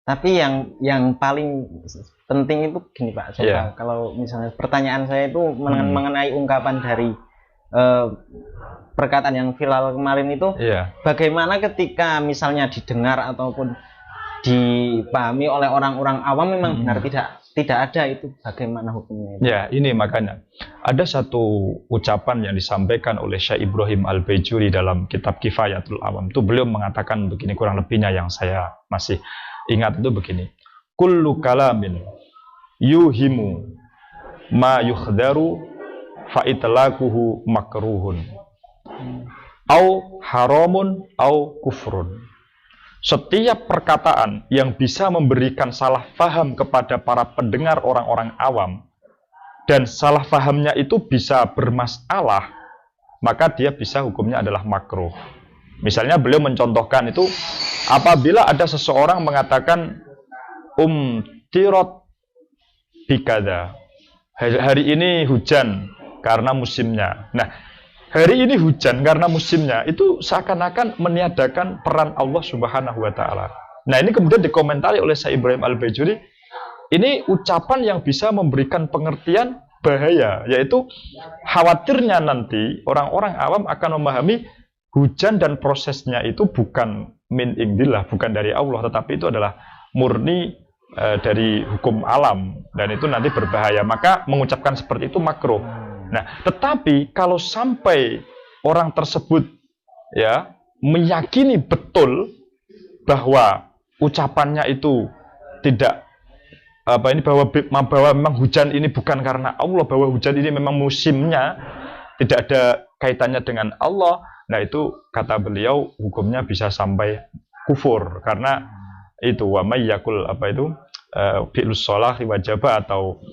Tapi yang paling penting itu gini Pak, coba Iya. kalau misalnya pertanyaan saya itu Hmm. mengenai ungkapan dari eh, perkataan yang viral kemarin itu, Iya. bagaimana ketika misalnya didengar ataupun dipahami oleh orang-orang awam memang benar tidak ada, itu bagaimana hukumnya itu? Ya, ini makanya ada satu ucapan yang disampaikan oleh Syekh Ibrahim Al-Baijuri dalam kitab Kifayatul Awam. Itu beliau mengatakan begini, kurang lebihnya yang saya masih ingat itu begini. Kullu kalamin yuhimu ma yukhdaru fa itlaquhu makruhun au haramun au kufrun. Setiap perkataan yang bisa memberikan salah faham kepada para pendengar orang-orang awam dan salah fahamnya itu bisa bermasalah, maka dia bisa hukumnya adalah makruh. Misalnya beliau mencontohkan itu, apabila ada seseorang mengatakan tirot bikada, hari ini hujan karena musimnya. Nah, hari ini hujan karena musimnya itu seakan-akan meniadakan peran Allah Subhanahu wa taala. Nah, ini kemudian dikomentari oleh Syekh Ibrahim Al-Baijuri. Ini ucapan yang bisa memberikan pengertian bahaya, yaitu khawatirnya nanti orang-orang awam akan memahami hujan dan prosesnya itu bukan min indillah, bukan dari Allah, tetapi itu adalah murni dari hukum alam, dan itu nanti berbahaya. Maka mengucapkan seperti itu makruh. Nah, tetapi kalau sampai orang tersebut ya meyakini betul bahwa ucapannya itu tidak bahwa memang hujan ini bukan karena Allah, bahwa hujan ini memang musimnya, tidak ada kaitannya dengan Allah. Nah, itu kata beliau hukumnya bisa sampai kufur, karena itu wa may yakul fi'lus shalah wajaba, atau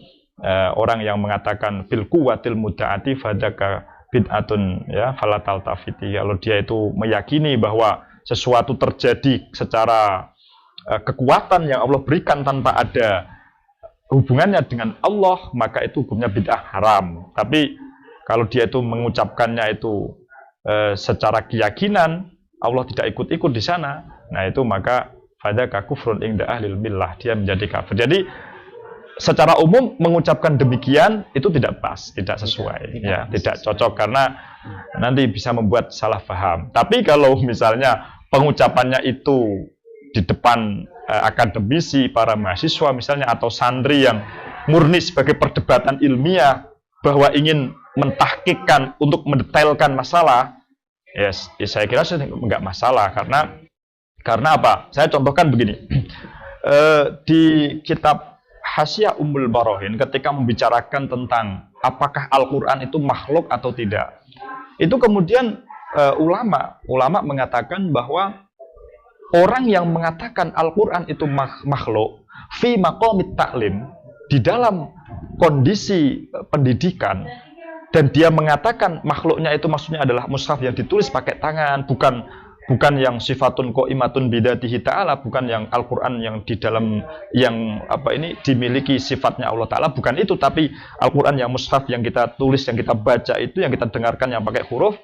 orang yang mengatakan bil quwwatil muddaati fadaka bid'atun ya falatal tafiti. Kalau dia itu meyakini bahwa sesuatu terjadi secara kekuatan yang Allah berikan tanpa ada hubungannya dengan Allah, maka itu hukumnya bid'ah haram. Tapi kalau dia itu mengucapkannya itu secara keyakinan, Allah tidak ikut-ikut di sana, nah itu maka fadzaka kufrun inda ahlil millah, dia menjadi kafir. Jadi secara umum mengucapkan demikian itu tidak pas, tidak sesuai, tidak cocok, karena nanti bisa membuat salah paham. Tapi kalau misalnya pengucapannya itu di depan akademisi, para mahasiswa misalnya, atau santri yang murni sebagai perdebatan ilmiah, bahwa ingin mentahkikkan untuk mendetailkan masalah, yes, saya kira nggak masalah, karena apa? Saya contohkan begini, di kitab Hasyiah Ummul Barohin ketika membicarakan tentang apakah Al-Quran itu makhluk atau tidak, itu kemudian ulama mengatakan bahwa orang yang mengatakan Al-Quran itu makhluk fi maqamit ta'lim, di dalam kondisi pendidikan, dan dia mengatakan makhluknya itu maksudnya adalah mushaf yang ditulis pakai tangan, bukan yang sifatun qaimatun bidatihi ta'ala, bukan yang Al-Quran yang di dalam yang dimiliki sifatnya Allah Ta'ala, bukan itu, tapi Al-Quran yang mushaf yang kita tulis, yang kita baca itu, yang kita dengarkan yang pakai huruf,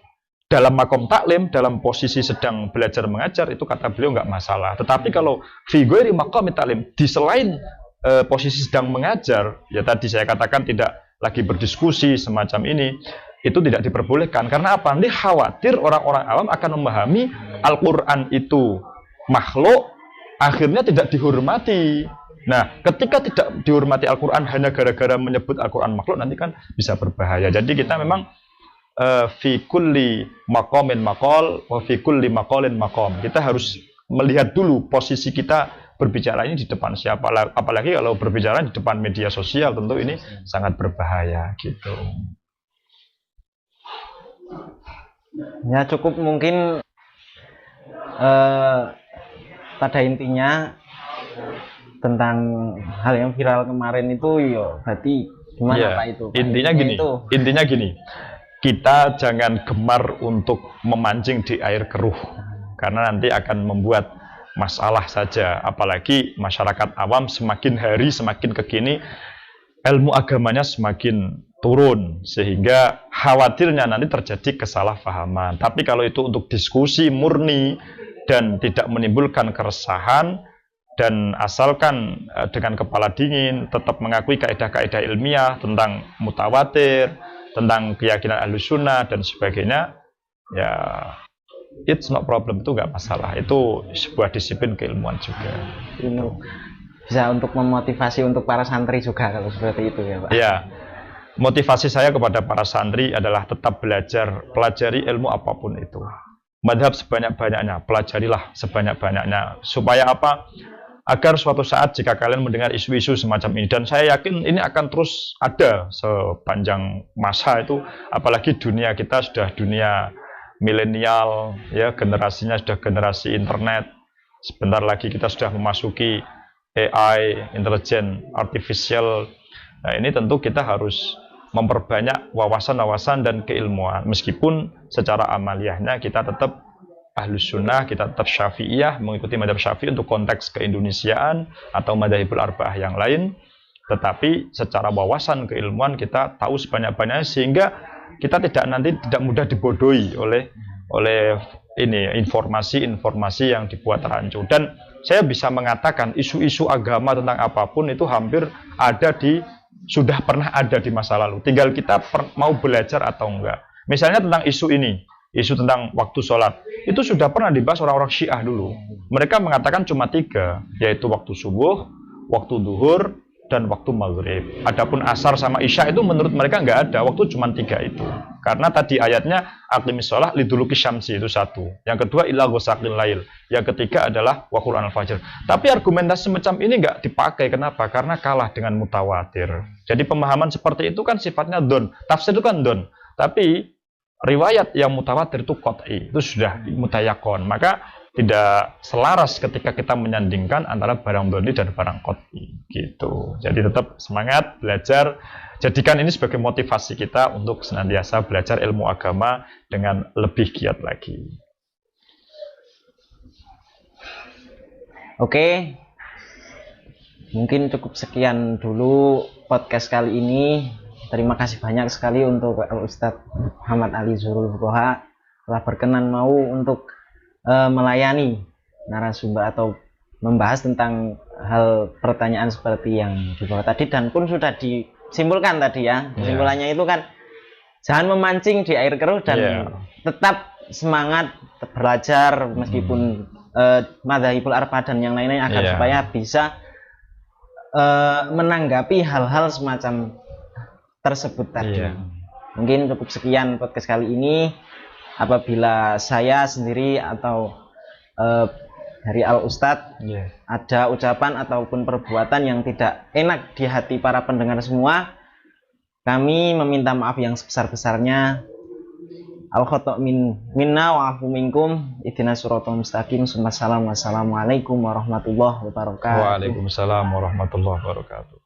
dalam makom taklim, dalam posisi sedang belajar mengajar, itu kata beliau nggak masalah. Tetapi kalau fi ghairi maqam taklim, di selain posisi sedang mengajar, ya tadi saya katakan tidak lagi berdiskusi semacam ini, itu tidak diperbolehkan. Karena apa? Nanti khawatir orang-orang awam akan memahami Al-Quran itu makhluk, akhirnya tidak dihormati. Nah, ketika tidak dihormati Al-Quran hanya gara-gara menyebut Al-Quran makhluk, nanti kan bisa berbahaya. Jadi kita memang fi kulli maqamin maqal wa fi kulli maqalin maqam. Kita harus melihat dulu posisi kita berbicara ini di depan siapa, apalagi kalau berbicara di depan media sosial, tentu ini sangat berbahaya gitu. Ya cukup mungkin pada intinya tentang hal yang viral kemarin itu, yo berarti gimana ya, Pak itu? Intinya gini. Kita jangan gemar untuk memancing di air keruh, karena nanti akan membuat masalah saja. Apalagi masyarakat awam semakin hari semakin kekini ilmu agamanya semakin turun, sehingga khawatirnya nanti terjadi kesalahpahaman. Tapi kalau itu untuk diskusi murni dan tidak menimbulkan keresahan, dan asalkan dengan kepala dingin tetap mengakui kaidah-kaidah ilmiah tentang mutawatir, tentang keyakinan Ahlussunnah dan sebagainya, ya it's not problem, itu nggak masalah. Itu sebuah disiplin keilmuan juga. Ini bisa untuk memotivasi untuk para santri juga kalau seperti itu ya Pak. Ya, motivasi saya kepada para santri adalah tetap belajar, pelajari ilmu apapun itu. Madhab sebanyak-banyaknya, pelajarilah sebanyak-banyaknya. Supaya apa? Agar suatu saat jika kalian mendengar isu-isu semacam ini, dan saya yakin ini akan terus ada sepanjang masa itu, apalagi dunia kita sudah dunia milenial, ya, generasinya sudah generasi internet. Sebentar lagi kita sudah memasuki AI, intelligent artificial. Nah, ini tentu kita harus memperbanyak wawasan-wawasan dan keilmuan, meskipun secara amaliyahnya kita tetap Ahlus Sunnah, kita tetap Syafi'iyah, mengikuti madhab Syafi'i untuk konteks keindonesiaan atau madhabul arba'ah yang lain, tetapi secara wawasan keilmuan kita tahu sebanyak-banyaknya sehingga kita tidak mudah dibodohi oleh ini informasi-informasi yang dibuat rancu. Dan saya bisa mengatakan isu-isu agama tentang apapun itu hampir sudah pernah ada di masa lalu. Tinggal kita mau belajar atau enggak. Misalnya tentang isu ini, isu tentang waktu sholat, itu sudah pernah dibahas orang-orang Syiah dulu. Mereka mengatakan cuma 3, yaitu waktu subuh, waktu duhur, dan waktu maghrib. Adapun asar sama isya itu menurut mereka nggak ada, waktu cuma 3 itu. Karena tadi ayatnya aqimis sholah liduluki syamsi, itu 1. Yang kedua ila ghosaqil lail. Yang ketiga adalah wa Qur'anul fajr. Tapi argumentasi semacam ini nggak dipakai. Kenapa? Karena kalah dengan mutawatir. Jadi pemahaman seperti itu kan sifatnya don. Tafsir itu kan don. Tapi riwayat yang mutawatir itu qat'i, itu sudah mutayakon. Maka tidak selaras ketika kita menyandingkan antara barang doni dan barang qat'i gitu. Jadi tetap semangat belajar, jadikan ini sebagai motivasi kita untuk senantiasa belajar ilmu agama dengan lebih giat lagi. Oke, mungkin cukup sekian dulu podcast kali ini. Terima kasih banyak sekali untuk Ustadz Muhammad Ali Zuhrul Fuqaha telah berkenan mau untuk melayani narasumber atau membahas tentang hal pertanyaan seperti yang dibawa tadi, dan pun sudah disimpulkan tadi ya. Kesimpulannya itu kan jangan memancing di air keruh dan tetap semangat belajar meskipun madzhabul arba'ah dan yang lainnya agar supaya bisa menanggapi hal-hal semacam tersebut tadi. Mungkin cukup sekian podcast kali ini. Apabila saya sendiri atau dari Al Ustadz ada ucapan ataupun perbuatan yang tidak enak di hati para pendengar semua, kami meminta maaf yang sebesar-besarnya. Al-khotok minna wa afu minkum. Ihdinas siratal mustaqim. Wassalamualaikum warahmatullahi wabarakatuh. Waalaikumsalam warahmatullahi wabarakatuh.